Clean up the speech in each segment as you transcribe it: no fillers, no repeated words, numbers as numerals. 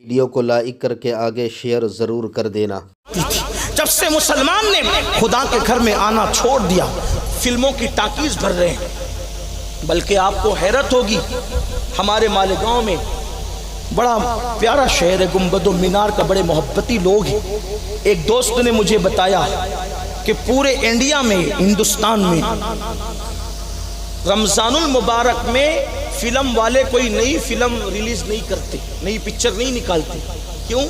Video کو like کر کے آگے شیئر ضرور کر دینا۔ جب سے مسلمان نے خدا کے گھر میں آنا چھوڑ دیا، فلموں کی ٹاکیز بھر رہے ہیں۔ بلکہ آپ کو حیرت ہوگی، ہمارے مالیگاؤں میں بڑا پیارا شہر ہے، گنبد و مینار کا، بڑے محبتی لوگ ہیں۔ ایک دوست نے مجھے بتایا کہ پورے انڈیا میں، ہندوستان میں رمضان المبارک میں فلم والے کوئی نئی فلم ریلیز نہیں کرتے، نئی پکچر نہیں نکالتے۔ کیوں؟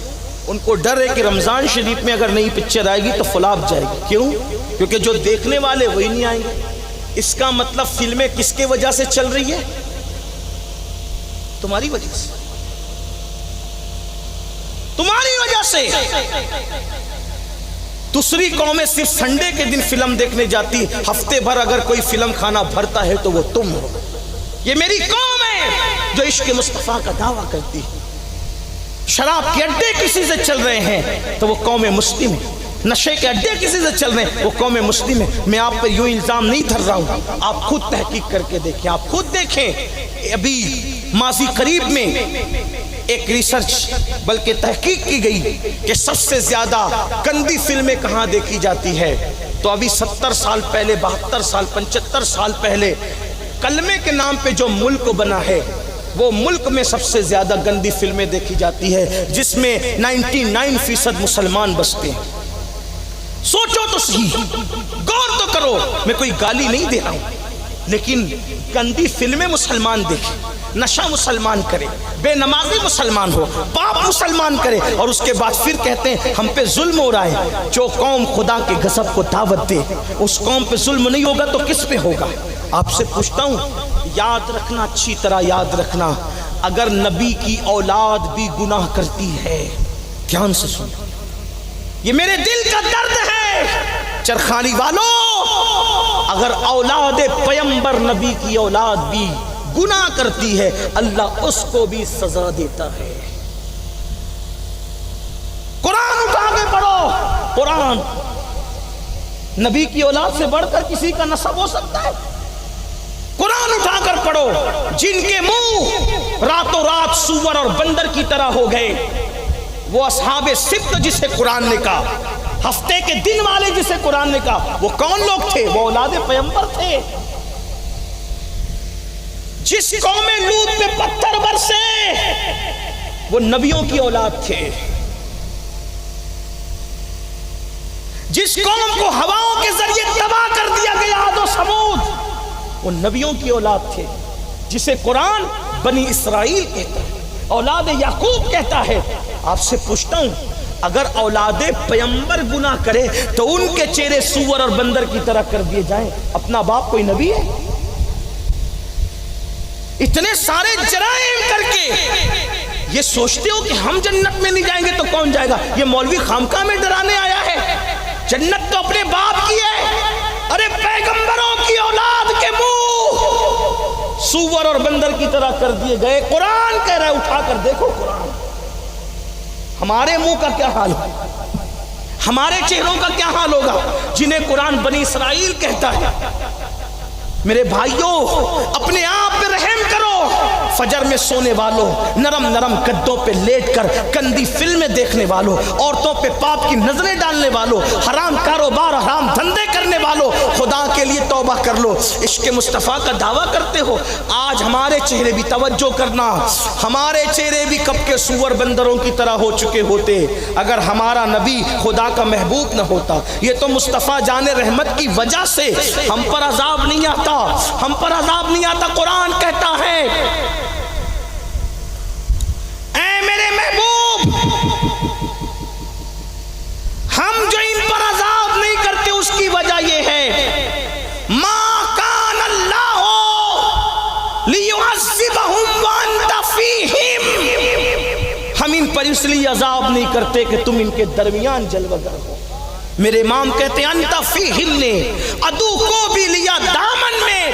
ان کو ڈر ہے کہ رمضان شریف میں اگر نئی پکچر آئے گی تو فلاپ جائے گی۔ کیوں؟ کیونکہ جو دیکھنے والے وہی نہیں آئیں گے۔ اس کا مطلب فلمیں کس کے وجہ سے چل رہی ہے؟ تمہاری وجہ سے، تمہاری وجہ سے۔ دوسری قومیں صرف سنڈے کے دن فلم دیکھنے جاتی، ہفتے بھر اگر کوئی فلم کھانا بھرتا ہے تو وہ تم ہو۔ یہ میری قوم ہے جو عشق مصطفیٰ کا دعویٰ کرتی ہے۔ شراب کے اڈے کسی سے چل رہے ہیں تو وہ قوم مسلم ہے، نشے کے اڈے کسی سے چل رہے ہیں وہ قوم مسلم ہے۔ میں آپ پر یوں الزام نہیں دھر رہا ہوں، آپ خود تحقیق کر کے دیکھیں، آپ خود دیکھیں۔ ابھی ماضی قریب میں ایک ریسرچ بلکہ تحقیق کی گئی کہ سب سے زیادہ گندی فلمیں کہاں دیکھی جاتی ہے، تو ابھی 70 سال پہلے، 72 سال، 75 سال پہلے کلمے کے نام پہ جو ملک بنا ہے، وہ ملک میں سب سے زیادہ گندی فلمیں دیکھی جاتی ہے، جس میں 99% مسلمان بستے ہیں۔ سوچو تو صحیح، غور تو کرو۔ میں کوئی گالی نہیں دے رہا ہوں، لیکن گندی فلمیں مسلمان دیکھیں، نشہ مسلمان کرے، بے نمازی مسلمان ہو، پاپ مسلمان کرے، اور اس کے بعد پھر کہتے ہیں ہم پہ ظلم ہو رہا ہے۔ جو قوم خدا کے غضب کو دعوت دے، اس قوم پہ ظلم نہیں ہوگا تو کس پہ ہوگا؟ آپ سے پوچھتا ہوں، یاد رکھنا، اچھی طرح یاد رکھنا، اگر نبی کی اولاد بھی گناہ کرتی ہے، دھیان سے سنو، یہ میرے دل کا درد ہے چرخانی والوں، اگر اولاد پیمبر نبی کی اولاد بھی گناہ کرتی ہے، اللہ اس کو بھی سزا دیتا ہے۔ قرآن اٹھا کے پڑھو، قرآن۔ نبی کی اولاد سے بڑھ کر کسی کا نسب ہو سکتا ہے؟ قرآن اٹھا کر پڑھو۔ جن کے منہ راتوں رات سور اور بندر کی طرح ہو گئے، وہ اصحاب سبت جسے قرآن نے کہا، ہفتے کے دن والے جسے قرآن نے کہا، وہ کون لوگ تھے؟ وہ اولاد پیمبر تھے۔ جس قوم لوط پہ پتھر برسے، وہ نبیوں کی اولاد تھے۔ جس قوم کو ہواؤں کے ذریعے تباہ کر دیا گیا عاد و ثمود، وہ نبیوں کی اولاد تھے، جسے قرآن بنی اسرائیل کہتا ہے، اولاد یعقوب کہتا ہے۔ آپ سے پوچھتا ہوں، اگر اولاد پیمبر گناہ کرے تو ان کے چہرے سور اور بندر کی طرح کر دیے جائیں، اپنا باپ کوئی نبی ہے؟ اتنے سارے جرائم کر کے یہ سوچتے ہو کہ ہم جنت میں نہیں جائیں گے تو کون جائے گا؟ یہ مولوی خامقاہ میں ڈرانے آیا ہے؟ جنت تو اپنے باپ کی ہے۔ ارے پیغمبروں کی اولاد کے منہ سور اور بندر کی طرح کر دیے گئے۔ قرآن کہہ رہا ہے، اٹھا کر دیکھو قرآن۔ ہمارے منہ کا کیا حال ہے؟ ہمارے چہروں کا کیا حال ہوگا جنہیں قرآن بنی اسرائیل کہتا ہے؟ میرے بھائیوں، اپنے آپ پہ رحم کرو۔ فجر میں سونے والوں، نرم نرم گدوں پہ لیٹ کر گندی فلمیں دیکھنے والوں، عورتوں پہ پاپ کی نظریں ڈالنے والوں، حرام کاروبار، حرام دھندے کرنے والوں، خدا کے لیے توبہ کر لو۔ عشق مصطفیٰ کا دعویٰ کرتے ہو، آج ہمارے چہرے بھی توجہ کرنا، ہمارے چہرے بھی کب کے سور بندروں کی طرح ہو چکے ہوتے اگر ہمارا نبی خدا کا محبوب نہ ہوتا۔ یہ تو مصطفیٰ جان رحمت کی وجہ سے ہم پر عذاب نہیں آتا، ہم پر عذاب نہیں آتا۔ قرآن کہتا ہے، اے میرے محبوب، ہم جو ان پر عذاب نہیں کرتے اس کی وجہ یہ ہے، ما کان اللہ لیعذبہم وانت فیہم، ہم ان پر اس لیے عذاب نہیں کرتے کہ تم ان کے درمیان جلوگر ہو۔ میرے امام کہتے ہیں انت فیہم نے عدو کو بھی لیا دامن میں،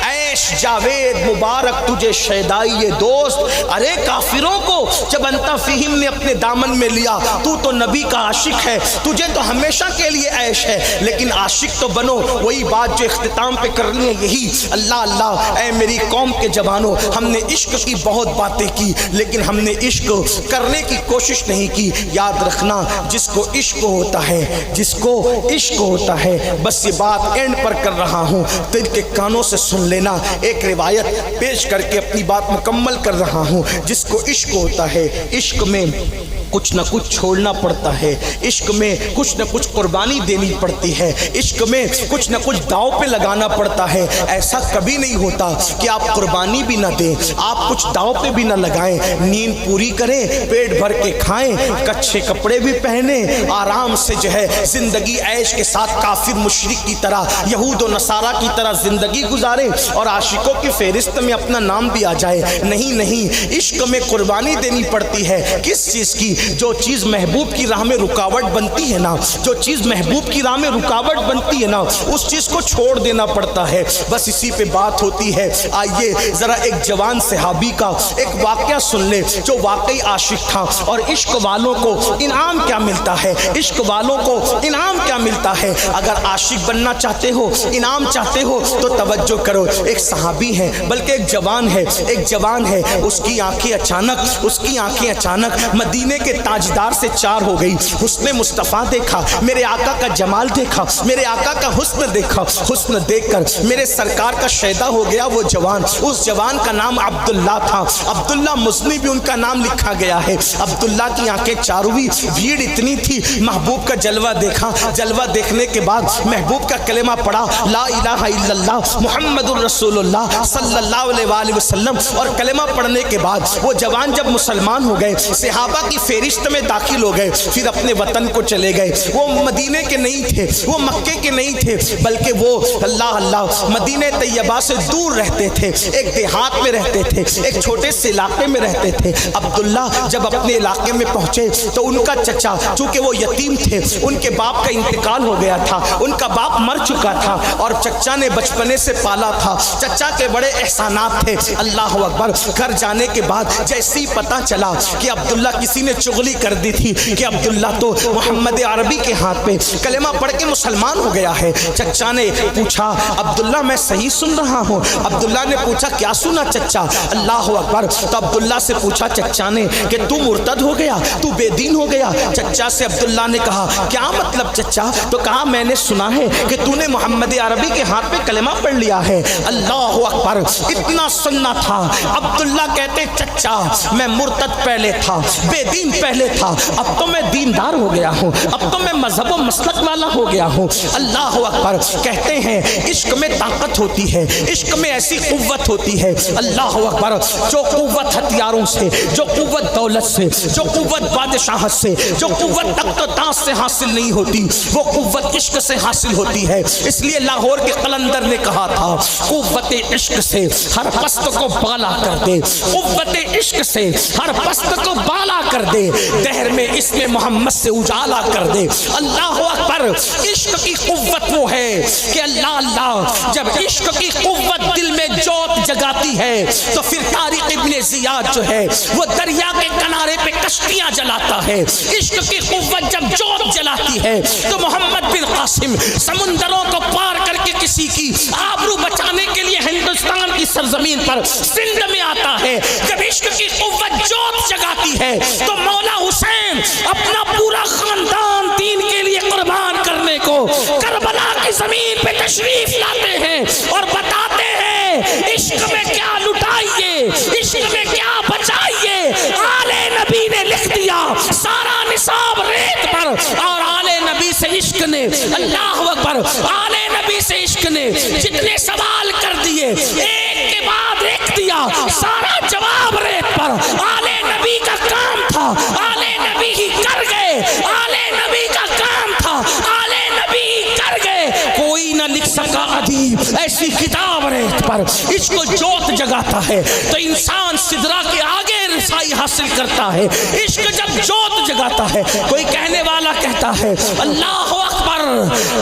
اے ऐश जावेद मुबारक तुझे शैदाई ये दोस्त। अरे काफिरों को जब अंता फीहिम ने अपने दामन में लिया, तू तो नबी का आशिक है, तुझे तो हमेशा के लिए ऐश है, लेकिन आशिक तो बनो। वही बात जो इख्तिताम पे करनी है, यही अल्लाह अल्लाह ऐ मेरी कौम के जवानों, हमने इश्क की बहुत बातें की, लेकिन हमने इश्क करने की कोशिश नहीं की। याद रखना, जिसको इश्क होता है, जिसको इश्क होता है, बस ये बात एंड पर कर रहा हूँ, दिल के कानों से सुन लेना। एक रिवायत पेश करके अपनी बात मुकम्मल कर रहा हूँ। जिसको इश्क होता है, इश्क में कुछ न कुछ छोड़ना पड़ता है, इश्क में कुछ न कुछ कुर्बानी देनी पड़ती है, इश्क में कुछ न कुछ दांव पे लगाना पड़ता है। ऐसा कभी नहीं होता कि आप कुर्बानी भी ना दें, आप कुछ दांव पे भी ना लगाएं, नींद पूरी करें, पेट भर के खाएं, कच्चे कपड़े भी पहने, आराम से जो है जिंदगी ऐश के साथ काफिर मुशरिक की तरह, यहूद और नसारा की तरह जिंदगी गुजारें और आशिकों की फेरिस्त में अपना नाम भी आ जाए। नहीं नहीं, इश्क में कुर्बानी देनी पड़ती है। किस चीज की? जो चीज महबूब की राह में रुकावट बनती है ना, जो चीज महबूब की राह में रुकावट बनती है ना, उस चीज को छोड़ देना पड़ता है। बस इसी पे बात होती है। आइए जरा एक जवान सहाबी का एक वाकया सुन ले, जो वाकई आशिक था। और इश्क वालों को इनाम क्या मिलता है, इश्क वालों को इनाम क्या मिलता है। अगर आशिक बनना चाहते हो, इनाम चाहते हो, तो तवज्जो करो। एक सहाबी है, बल्कि एक जवान है, एक जवान है, उसकी आंखें अचानक मदीने के ताजदार से चार हो गई। हुस्न मुस्तफ़ा देखा, मेरे आका का जमाल देखा, मेरे आका का हुस्न देखा। हुस्न देखकर मेरे सरकार का शैदा हो गया वो जवान। उस जवान का नाम अब्दुल्ला था। अब्दुल्ला मुस्लिम भी उनका नाम लिखा गया है। अब्दुल्ला की आंखें चार हुई, भीड़ इतनी थी, महबूब का जलवा देखा। जलवा देखने के बाद महबूब का कलेमा पढ़ा, ला इलाहा इल्लल्लाह मुहम्मदुर रसूलुल्लाह सल्लल्लाहु अलैहि वसल्लम। और कलेमा पढ़ने के बाद वो जवान जब मुसलमान हो गए, सहाबा की फेरिस्त में दाखिल हो गए, फिर अपने वतन को चले गए। वो मदीने के नहीं थे, वो मक्के के नहीं थे, बल्कि वो अल्लाह अल्लाह मदीने तैयबा से दूर रहते थे, एक देहात में रहते थे, एक छोटे से इलाके में रहते थे। अब्दुल्ला जब अपने इलाके में पहुंचे तो उनका चचा, चूंकि वो यतीम थे, उनके बाप का इंतकाल हो गया था, उनका बाप मर चुका था और चचा ने बचपने से पाला था। चचा के बड़े एहसानात थे। अल्लाह अकबर। घर जाने के बाद जैसे ही पता चला कि अब्दुल्ला किसी ने चुगली कर दी थी कि अब्दुल्ला तो मोहम्मद अरबी के हाथ पे कलेमा पढ़ के मुसलमान हो गया है, चचा ने पूछा, अब्दुल्ला मैं सही सुन रहा हूँ? अब्दुल्ला ने पूछा, क्या सुना चचा? अल्लाह अकबर। तो अब्दुल्ला से पूछा चचा ने कि तू मुर्तद हो गया, तू बेदीन हो गया? चचा से अब्दुल्ला ने कहा, क्या मतलब चचा? तो कहा, मैंने सुना है कि तूने मोहम्मद अरबी के हाथ पे कलेमा पढ़ लिया है। अल्लाह अकबर। इतना सुनना था। अब्दुल्ला कहते, चचा मैं मुर्तद पहले था, बेदीन पहले था, अब तो मैं दीनदार हो गया हूँ, अब तो मैं मजहब व मसलक वाला हो गया हूँ। अल्लाह अकबर। कहते हैं इश्क में ताकत होती है, इश्क में ऐसी कुव्वत होती है। अल्लाह अकबर। जो कुव्वत हथियारों से, जो कुव्वत दौलत से, जो कुव्वत बादशाहत से, जो कुव्वत तख्त-ओ-ताज से हासिल नहीं होती, वो कुव्वत इश्क से हासिल होती है। इसलिए लाहौर के कलंदर ने कहा था, कुव्वत इश्क से हर पस्त को बाला कर दे, कुव्वत इश्क से हर पस्त को बाला कर दे, दहर में इसमें मोहम्मद से उजाला कर दे। अल्लाह अकबर। इश्क की कुव्वत वो है कि अल्लाह अल्लाह, जब इश्क की कुव्वत दिल में जोत जगाती है तो फिर तारिक इब्ने जियाद जो है वो दरिया के किनारे पे कश्तियां जलाता है। इश्क की कुव्वत जब जोत जलाती है तो मोहम्मद बिन कासिम समुंदरों को पार करके किसी की आबरू बचाने के लिए हिंदुस्तान की सरजमीन पर सिंध में आता है। जब इश्क की कुव्वत जोत जगाती है तो मौला हुसैन अपना पूरा खानदान दीन के लिए कुर्बान करने को करबला की जमीन पे तशरीफ लाते हैं और बताते हैं, इश्क में क्या लुटाइए, इश्क में क्या बचाइए। आले नबी ने लिख दिया सारा निसाब रेत पर, और आले नबी से इश्क ने, अल्लाह अकबर, आले नबी से इश्क ने जितने सवाल कर दिए एक के बाद एक दिया, सारा जवाब रेत पर। आले नबी का काम था, आले नबी ही कर गए, आले नबी का काम था, आले नबी ही कर गए। कोई न लिख सका अदीब ऐसी किताब रेत पर। इसको जोत जगाता है तो इंसान सिदरा के आगे रसाई हासिल करता है। इश्क जब जोत जगाता है, कोई कहने वाला कहता है अल्लाह अकबर,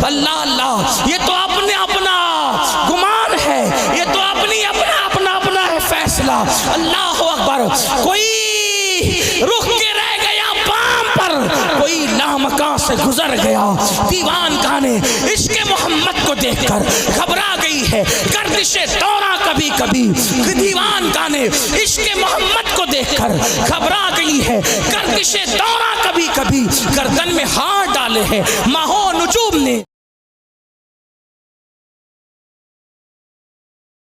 अल्लाह अल्लाह, ये तो अपने अपना गुमान है, ये तो अपनी گیا. اللہ اکبر. کوئی رک کے رہ گیا بام پر, کوئی لامکاں سے گزر گیا. دیوان کانے عشق محمد کو دیکھ کر گھبرا گئی ہے گردش دورہ کبھی کبھی. دیوان کانے عشق محمد کو دیکھ کر گھبرا گئی ہے گردش دورہ کبھی کبھی. گردن میں ہاتھ ڈالے ہیں ماہوں